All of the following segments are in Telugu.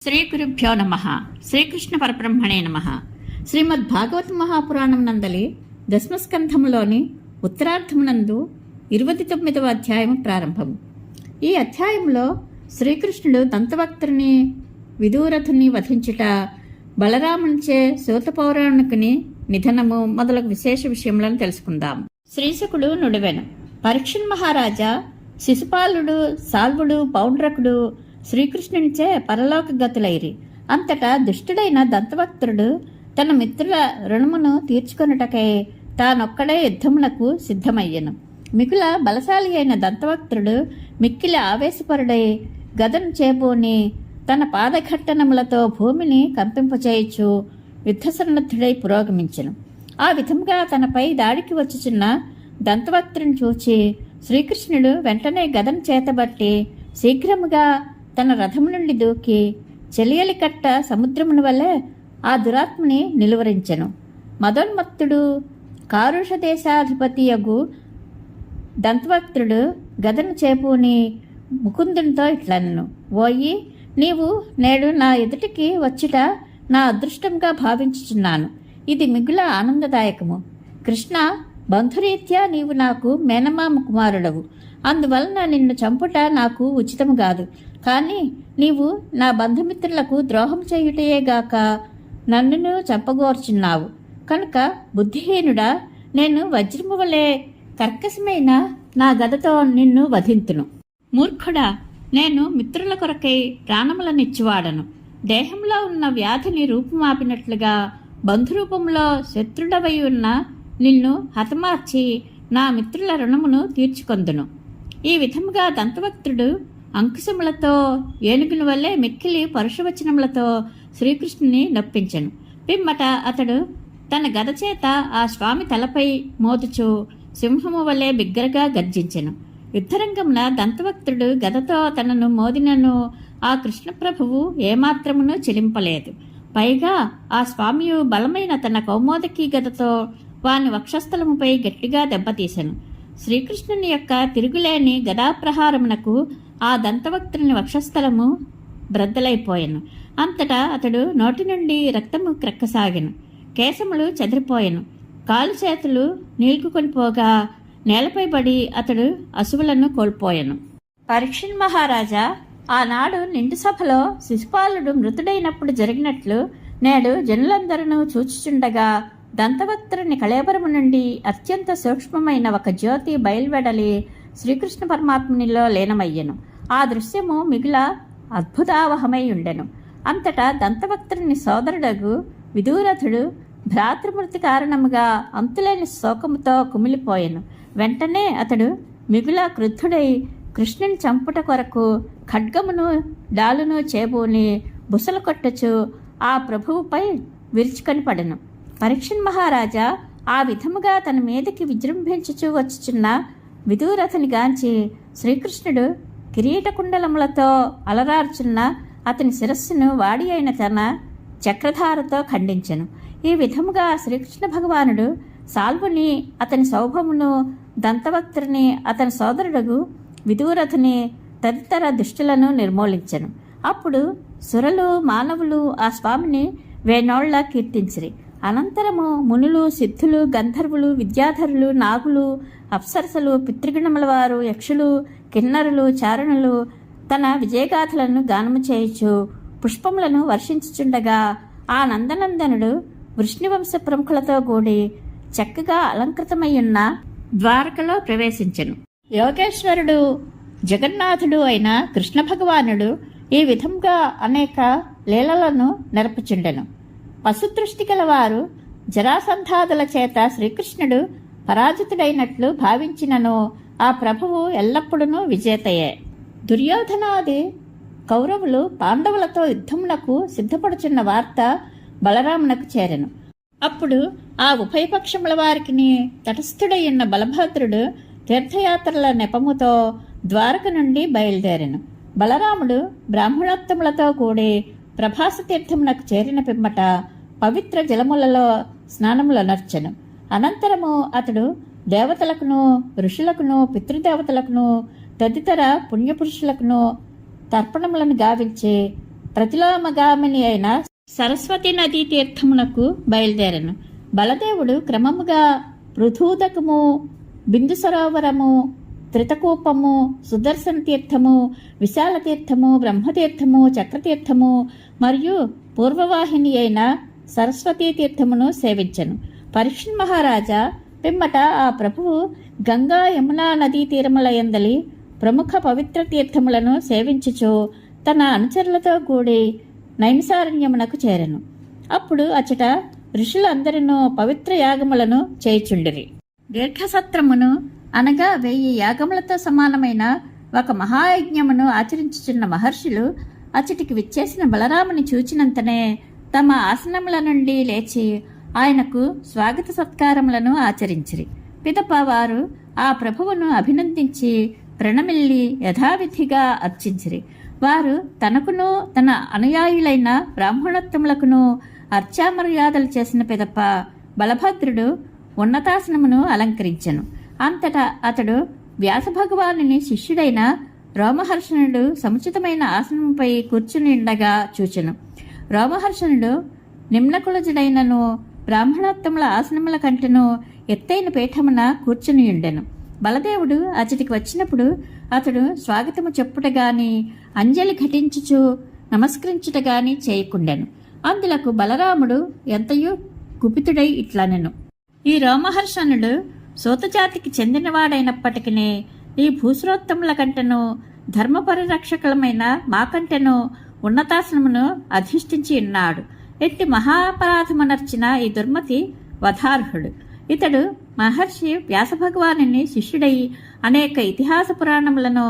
శ్రీ గురుభ్యో నమ. శ్రీకృష్ణ పరబ్రహ్మణే నమ. శ్రీమద్ భాగవత మహాపురాణం నందలి దశమస్కంధములోని ఉత్తరార్థమునందు 29వ అధ్యాయం ప్రారంభము. ఈ అధ్యాయంలో శ్రీకృష్ణుడు దంతవక్త్రుని విదూరథుని వధించుట, బలరామునిచే సూత పౌరాణికుని నిధనము మొదలగు విశేష విషయములను తెలుసుకుందాం. శ్రీశకుడు నుడివెను. పరీక్షణ్ మహారాజా, శిశుపాలుడు, సాల్వుడు, పౌండ్రకుడు శ్రీకృష్ణునిచే పరలోక గతులైరి. అంతటా దుష్టుడైన దంతవక్త్రుడు తన మిత్రుల రుణమును తీర్చుకొనుటకై తానొక్కడే యుద్ధమునకు సిద్ధమయ్యను. మిగుల బలశాలి అయిన దంతవక్త్రుడు మిక్కిలి ఆవేశపరుడై గదను చేబూని తన పాదఘట్టనములతో భూమిని కంపింపచేయచ్చు యుద్ధసన్నద్ధుడై పురోగమించెను. ఆ విధముగా తనపై దాడికి వచ్చుచున్న దంతవక్త్రుని చూచి శ్రీకృష్ణుడు వెంటనే గదను చేతబట్టి శీఘ్రముగా తన రథము నుండి దూకి చెలియలి కట్ట సముద్రమును వలె ఆ దురాత్మని నిలువరించెను. మదోన్మత్తుడు కారుష దేశాధిపతియగు దంతవక్త్రుడు గదను చేపూని ముకుందునితో ఇట్లనెను. ఓయి, నీవు నేడు నా ఎదుటికి వచ్చుట నా అదృష్టంగా భావించుచున్నాను. ఇది మిగుల ఆనందదాయకము. కృష్ణ, బంధురీత్యా నీవు నాకు మేనమామ కుమారుడవు. అందువలన నిన్ను చంపుట నాకు ఉచితము కాదు. కానీ నీవు నా బంధుమిత్రులకు ద్రోహం చేయుటయేగాక నన్నును చంపగోర్చున్నావు కనుక బుద్ధిహీనుడా, నేను వజ్రము వలె కర్కశమైన నా గదతో నిన్ను వధింతును. మూర్ఖుడా, నేను మిత్రుల కొరకై ప్రాణములనిచ్చువాడను. దేహంలో ఉన్న వ్యాధిని రూపుమాపినట్లుగా బంధురూపంలో శత్రుడవై ఉన్న నిన్ను హతమార్చి నా మిత్రుల రుణమును తీర్చుకొందును. ఈ విధముగా దంతవక్త్రుడు అంకుశములతో ఏనుగుల వల్లే మిక్కిలి పరుషవచనములతో శ్రీకృష్ణుని నొప్పించెను. పిమ్మట అతడు తన గద చేత ఆ స్వామి తలపై మోదుచు సింహము వలె బిగ్గరగా గర్జించెను. యుద్ధరంగమున దంతవక్త్రుడు గదతో తనను మోదినను ఆ కృష్ణప్రభువు ఏమాత్రమును చెలింపలేదు. పైగా ఆ స్వామియు బలమైన తన కౌమోదకీ గదతో వాని వక్షస్థలముపై గట్టిగా దెబ్బతీసెను. శ్రీకృష్ణుని యొక్క తిరుగులేని గదాప్రహారమునకు ఆ దంతవక్త్రుని వక్షస్థలము బ్రద్దలైపోయెను. అంతటా అతడు నోటి నుండి రక్తము క్రక్కసాగెను. కేశములు చెదిరిపోయెను. కాలు చేతులు నీల్కుకొనిపోగా నేలపై పడి అతడు అసువులను కోల్పోయెను. పరీక్షణ్ మహారాజా, ఆనాడు నిండు సభలో శిశుపాలుడు మృతుడైనప్పుడు జరిగినట్లు నేడు జనులందరూ చూచుచుండగా దంతవక్త్రుని కళేబరము నుండి అత్యంత సూక్ష్మమైన ఒక జ్యోతి బయలువెడలి శ్రీకృష్ణ పరమాత్మునిలో లీనమయ్యెను. ఆ దృశ్యము మిగుల అద్భుతావహమై ఉండెను. అంతటా దంతవక్త్రుని సోదరుడగు విదూరథుడు భ్రాతృమృతి కారణముగా అంతులేని శోకముతో కుమిలిపోయెను. వెంటనే అతడు మిగుల క్రుద్ధుడై కృష్ణుని చంపుట కొరకు ఖడ్గమును డాలును చేబూని బుసలు కొట్టుచు ఆ ప్రభువుపై విరుచుకొని పడెను. పరీక్షణ్ మహారాజా ఆ విధముగా తన మీదకి విజృంభించుచూ వచ్చుచున్న విదూరథుని గాంచి శ్రీకృష్ణుడు కిరీటకుండలములతో అలరార్చున్న అతని శిరస్సును వాడి అయిన తన చక్రధారతో ఖండించెను. ఈ విధముగా శ్రీకృష్ణ భగవానుడు సాల్వుని, అతని సౌభమును, దంతవక్త్రుని, అతని సోదరుడు విదూరథుని తదితర దుష్టులను నిర్మూలించెను. అప్పుడు సురలు, మానవులు ఆ స్వామిని వేనోళ్ల కీర్తించిరి. అనంతరము మునులు, సిద్ధులు, గంధర్వులు, విద్యాధరులు, నాగులు, అప్సరసలు, పితృగణముల వారు, యక్షులు, కిన్నరులు, చారణులు తన విజయగాథలను గానము చేయుచు పుష్పములను వర్షించుచుండగా ఆ నందనందనుడు వృష్ణివంశ ప్రముఖులతో కూడి చక్కగా అలంకృతమయ్యున్న ద్వారకలో ప్రవేశించెను. యోగేశ్వరుడు, జగన్నాథుడు అయిన కృష్ణ భగవానుడు ఈ విధంగా అనేక లీలలను నెరపుచుండెను. పశుదృష్టి గలవారు జరాసంధాదుల చేత శ్రీకృష్ణుడు పరాజితుడైనట్లు భావించినను ఆ ప్రభువు ఎల్లప్పుడూ విజేతయే. దుర్యోధనాది కౌరవులు పాండవులతో యుద్ధమునకు సిద్ధపడుచున్న వార్త బలరామునకు చేరెను. అప్పుడు ఆ ఉభయపక్షముల వారికి తటస్థుడయ్యున్న బలభద్రుడు తీర్థయాత్రల నెపముతో ద్వారక నుండి బయలుదేరెను. బలరాముడు బ్రాహ్మణోత్తములతో కూడి ప్రభాస తీర్థమునకు చేరిన పిమ్మట పవిత్ర జలములలో స్నానములనర్చెను. అనంతరము అతడు దేవతలకును, ఋషులకును, పితృదేవతలకును, తదితర పుణ్యపురుషులకును తర్పణములను గావించి ప్రతిలోమగామిని అయిన సరస్వతి నదీ తీర్థమునకు బయలుదేరను. బలదేవుడు క్రమముగా పృథూదకము, బిందు సరోవరము, త్రితకూపము, సుదర్శన తీర్థము, విశాల తీర్థము, బ్రహ్మతీర్థము, చక్రతీర్థము మరియు పూర్వవాహిని అయిన సరస్వతీ తీర్థమును సేవించను. పరీక్షణ్ మహారాజా పిమ్మట ఆ ప్రభువు గంగా యమునా నదీ తీరముల యందలి ప్రముఖ పవిత్ర తీర్థములను సేవించుచు తన అనుచరులతో కూడి నైమిసారణ్యమునకు చేరెను. అప్పుడు అచట ఋషులందరినూ పవిత్ర యాగములను చేయుచుండిరి. దీర్ఘసత్రమును అనగా 1000 యాగములతో సమానమైన ఒక మహాయజ్ఞమును ఆచరించుచున్న మహర్షులు అచటికి విచ్చేసిన బలరాముని చూచినంతనే తమ ఆసనముల నుండి లేచి ఆయనకు స్వాగత సత్కారములను ఆచరించిరి. పిదప వారు ఆ ప్రభువును అభినందించి ప్రణమిల్లి యథావిధిగా అర్చించిరి. వారు తనకును తన అనుయాయులైన బ్రాహ్మణోత్తములకును అర్చామర్యాదలు చేసిన పిదప బలభద్రుడు ఉన్నతాసనమును అలంకరించెను. అంతటా అతడు వ్యాసభగవానుని శిష్యుడైన రోమహర్షణుడు సముచితమైన ఆసనముపై కూర్చుని ఉండగా చూచెను. రోమహర్షణుడు నిమ్నకులజుడైనను బ్రాహ్మణోత్తముల ఆసనముల కంటెను ఎత్తైన పీఠమున కూర్చుని ఉండెను. బలదేవుడు అతడికి వచ్చినప్పుడు అతడు స్వాగతము చెప్పుట గాని అంజలి ఘటించుచు నమస్కరించుట గాని చేయకుండెను. అందులకు బలరాముడు ఎంతయో కుపితుడై ఇట్లనెను: ఈ రోమహర్షణుడు సూతజాతికి చెందినవాడైనప్పటికీ ఈ భూసురోత్తముల కంటెను ధర్మ పరిరక్షకులమైన మాకంటెను ఉన్నతాసనమును అధిష్ఠించి ఉన్నాడు. ఎట్టి మహాపరాధమునర్చిన ఈ దుర్మతి వధార్హుడు. ఇతడు మహర్షి వ్యాసభగవానుని శిష్యుడై అనేక ఇతిహాస పురాణములను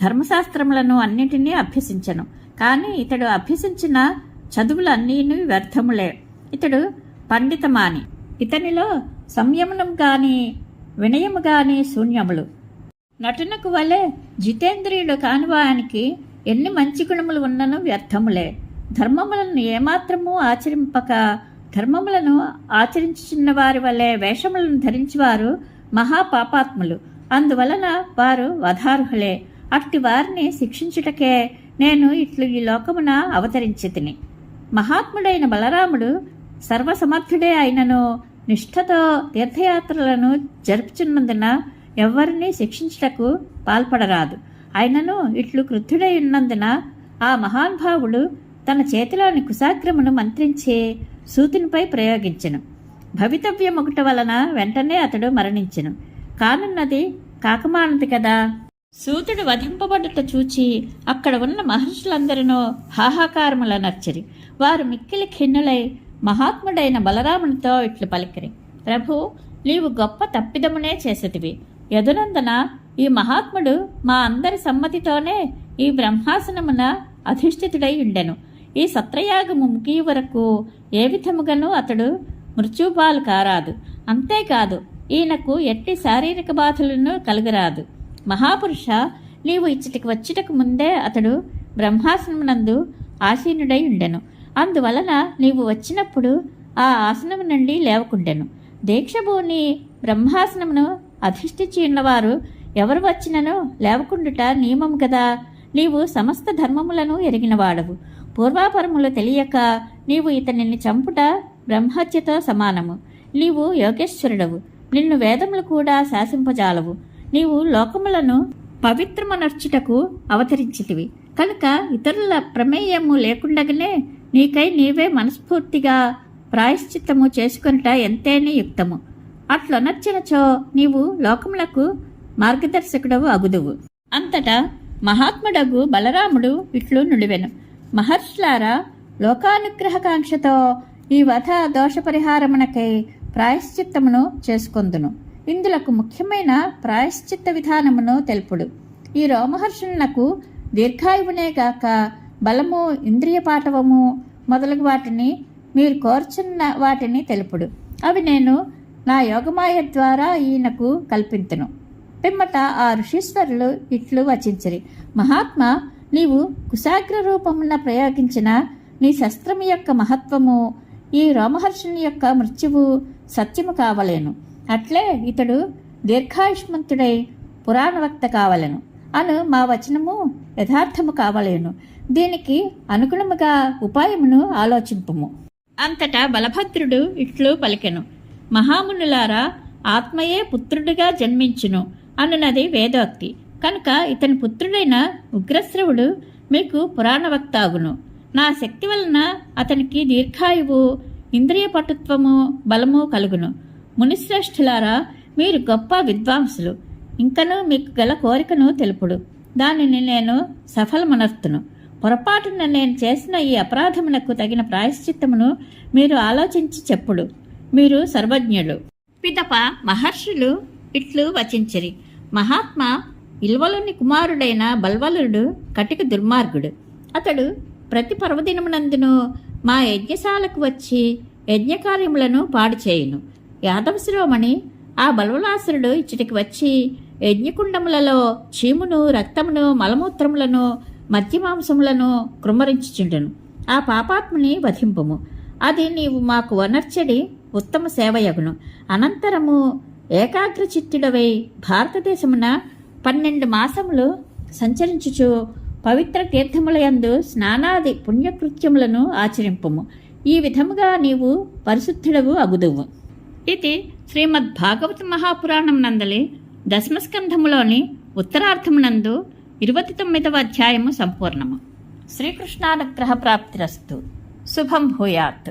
ధర్మశాస్త్రములను అన్నింటినీ అభ్యసించను. కానీ ఇతడు అభ్యసించిన చదువులన్నీ వ్యర్థములే. ఇతడు పండితమాని. ఇతనిలో సంయమనం గాని వినయము గాని శూన్యములు. నటునకు వలె జితేంద్రియుడు కానివానికి ఎన్ని మంచి గుణములు ఉన్నను వ్యర్థములే. ధర్మములను ఏమాత్రము ఆచరింపక ధర్మములను ఆచరించుచున్న వారి వలె వేషములను ధరించేవారు మహాపాపాత్ములు. అందువలన వారు వధార్హులే. అట్టి వారిని శిక్షించుటకే నేను ఇట్లు ఈ లోకమున అవతరించితిని. మహాత్ముడైన బలరాముడు సర్వసమర్థుడే అయినను నిష్ఠతో తీర్థయాత్రలను జరుపుచున్నందున ఎవ్వరినీ శిక్షించుటకు పాల్పడరాదు. అయినను ఇట్లు క్రుద్ధుడై ఉన్నందున ఆ మహానుభావుడు తన చేతిలోని కుశాగ్రమును మంత్రించి సూతునిపై ప్రయోగించెను. భవితవ్యమొకటి వలన వెంటనే అతడు మరణించెను. కానున్నది కాకమానది కదా. సూతుడు వధింపబడుట చూచి అక్కడ ఉన్న మహర్షులందరినూ హాహాకారములనర్చిరి. వారు మిక్కిలి ఖిన్నులై మహాత్ముడైన బలరామునితో ఇట్లు పలికిరి: ప్రభు, నీవు గొప్ప తప్పిదమునే చేసేటివి. యదునందన ఈ మహాత్ముడు మా అందరి సమ్మతితోనే ఈ బ్రహ్మాసనమున అధిష్ఠితుడై ఉండెను. ఈ సత్రయాగము ముగియ వరకు ఏ విధముగానూ అతడు మృత్యుపాలు కారాదు. అంతేకాదు, ఈయనకు ఎట్టి శారీరక బాధలను కలుగరాదు. మహాపురుష, నీవు ఇచ్చటికి వచ్చుటకు ముందే అతడు బ్రహ్మాసనమునందు ఆసీనుడై ఉండెను. అందువలన నీవు వచ్చినప్పుడు ఆ ఆసనము నుండి లేవకుండెను. దీక్షభూని బ్రహ్మాసనమును అధిష్ఠించి ఉన్నవారు ఎవరు వచ్చినను లేవకుండుట నియమము కదా. నీవు సమస్త ధర్మములను ఎరిగినవాడవు. పూర్వాపరములు తెలియక నీవు ఇతనిని చంపుట బ్రహ్మహత్యతో సమానము. నీవు యోగేశ్వరుడవు. నిన్ను వేదములు కూడా శాసింపజాలవు. నీవు లోకములను పవిత్రమనర్చుటకు అవతరించితివి కనుక ఇతరుల ప్రమేయము లేకుండగానే నీకై నీవే మనస్ఫూర్తిగా ప్రాయశ్చిత్తము చేసుకొనుట ఎంతేని యుక్తము. అట్లొనర్చినచో నీవు లోకములకు మార్గదర్శకుడవు అగుదువు. అంతటా మహాత్ముడగు బలరాముడు ఇట్లు నుడివెను: మహర్షులారా, లోకానుగ్రహకాంక్షతో ఈ వధ దోషపరిహారమునకై ప్రాయశ్చిత్తమును చేసుకొందును. ఇందులకు ముఖ్యమైన ప్రాయశ్చిత్త విధానమును తెలుపుడు. ఈ రోమహర్షులకు దీర్ఘాయువునేగాక బలము, ఇంద్రియ పాటవము మొదలగు వాటిని మీరు కోర్చున్న వాటిని తెలుపుడు. అవి నేను నా యోగమాయ ద్వారా ఈయనకు కల్పింతును. పిమ్మట ఆ ఋషీశ్వరులు ఇట్లు వచించిరి: మహాత్మా, నీవు కుశాగ్ర రూపమున ప్రయోగించిన నీ శస్త్రము యొక్క మహత్వము ఈ రోమహర్షుని యొక్క మృత్యువు సత్యము కావలేను. అట్లే ఇతడు దీర్ఘాయుష్మంతుడై పురాణవక్త కావలను. అను మా వచనము యథార్థము కావలేను. దీనికి అనుగుణముగా ఉపాయమును ఆలోచింపుము. అంతటా బలభద్రుడు ఇట్లు పలికెను: మహామునులారా, ఆత్మయే పుత్రుడిగా జన్మించును అనున్నది వేదోక్తి. కనుక ఇతని పుత్రుడైన ఉగ్రశ్రవుడు మీకు పురాణవక్తాగును. నా శక్తి వలన అతనికి దీర్ఘాయువు, ఇంద్రియ పటుత్వము, బలము కలుగును. మునిశ్రేష్ఠులారా, మీరు గొప్ప విద్వాంసులు. ఇంకనూ మీకు గల కోరికను తెలుపుడు. దానిని నేను సఫలమనర్తును. పొరపాటున నేను చేసిన ఈ అపరాధమునకు తగిన ప్రాయశ్చిత్తమును మీరు ఆలోచించి చెప్పుడు. మీరు సర్వజ్ఞులు. పిదప మహర్షులు ఇట్లు వచించిరి: మహాత్మా ఇల్వలుని కుమారుడైన బల్వలుడు కటిక దుర్మార్గుడు. అతడు ప్రతి పర్వదినమునందును మా యజ్ఞశాలకు వచ్చి యజ్ఞకార్యములను పాడు చేయును. యాదవ శిరోమణి ఆ బల్వలాసురుడు ఇచ్చటికి వచ్చి యజ్ఞకుండములలో చీమును, రక్తమును, మలమూత్రములను, మధ్యమాంసములను కృమ్మరించుచుండెను. ఆ పాపాత్ముని వధింపుము. అది నీవు మాకు వనర్చడి ఉత్తమ సేవయగును. అనంతరము ఏకాగ్రచిత్తుడవై భారతదేశమున 12 మాసములు సంచరించుచు పవిత్ర తీర్థములయందు స్నానాది పుణ్యకృత్యములను ఆచరింపుము. ఈ విధముగా నీవు పరిశుద్ధుడవు అగుదువు. ఇది శ్రీమద్ భాగవత మహాపురాణం నందలి దశమస్కంధములోని ఉత్తరార్థమునందు 29వ అధ్యాయము సంపూర్ణము. శ్రీకృష్ణానుగ్రహ ప్రాప్తిరస్తు. శుభం భూయాత్.